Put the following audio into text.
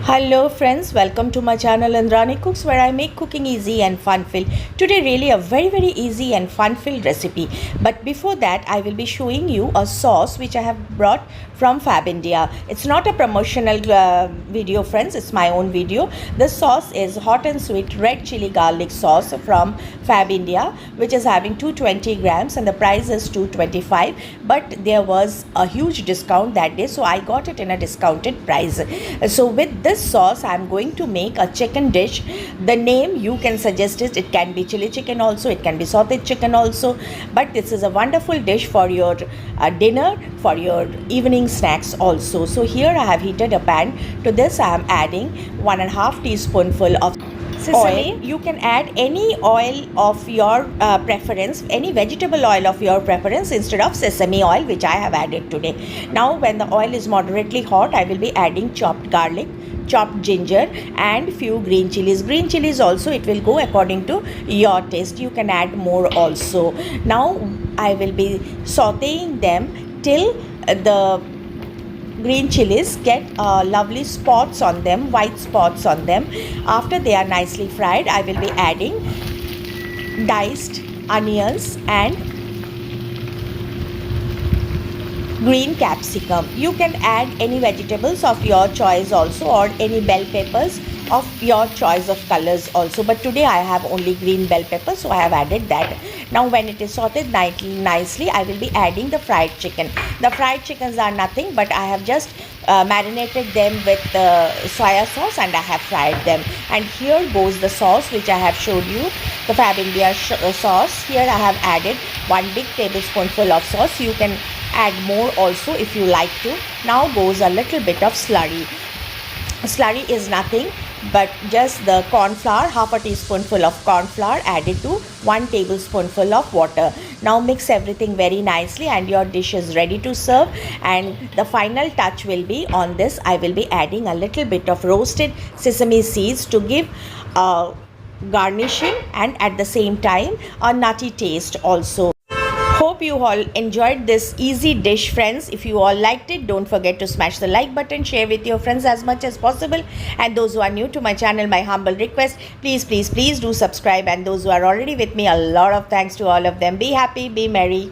Hello friends, welcome to my channel Indrani Cooks, where I make cooking easy and fun filled. Today really a very easy and fun filled recipe. But before that I will be showing you a sauce which I have brought from Fabindia. It's not a promotional video friends, it's my own video. This sauce is hot and sweet red chili garlic sauce from Fabindia, which is having 220 grams and the price is 225. But there was a huge discount that day, so I got it in a discounted price. So with this sauce I am going to make a chicken dish. The name you can suggest it can be chili chicken also, it can be sauteed chicken also, but this is a wonderful dish for your dinner, for your evening snacks also. So here I have heated a pan. To this I am adding 1.5 teaspoonful of oil. You can add any oil of your preference, any vegetable oil of your preference instead of sesame oil, which I have added today. Now when the oil is moderately hot, I will be adding chopped garlic, chopped ginger and few green chilies. Green chilies also, it will go according to your taste, you can add more also. Now I will be sauteing them till the green chilies get lovely spots on them, white spots on them. After they are nicely fried, I will be adding diced onions and green capsicum. You can add any vegetables of your choice also, or any bell peppers of your choice of colors also, but today I have only green bell pepper, so I have added that. Now when it is sauteed nicely, I will be adding the fried chicken. The fried chickens are nothing but I have just marinated them with soya sauce and I have fried them. And here goes the sauce which I have showed you, the Fabindia sauce. Here I have added 1 big tablespoonful of sauce. You can add more also if you like to. Now goes a little bit of slurry. Slurry is nothing but just the corn flour, half a teaspoonful of corn flour added to 1 tablespoonful of water. Now mix everything very nicely and your dish is ready to serve. And the final touch will be on this, I will be adding a little bit of roasted sesame seeds to give garnishing and at the same time a nutty taste also. Hope you all enjoyed this easy dish friends. If you all liked it, don't forget to smash the like button, share with your friends as much as possible, and those who are new to my channel, my humble request, please do subscribe, and those who are already with me, a lot of thanks to all of them. Be happy, be merry.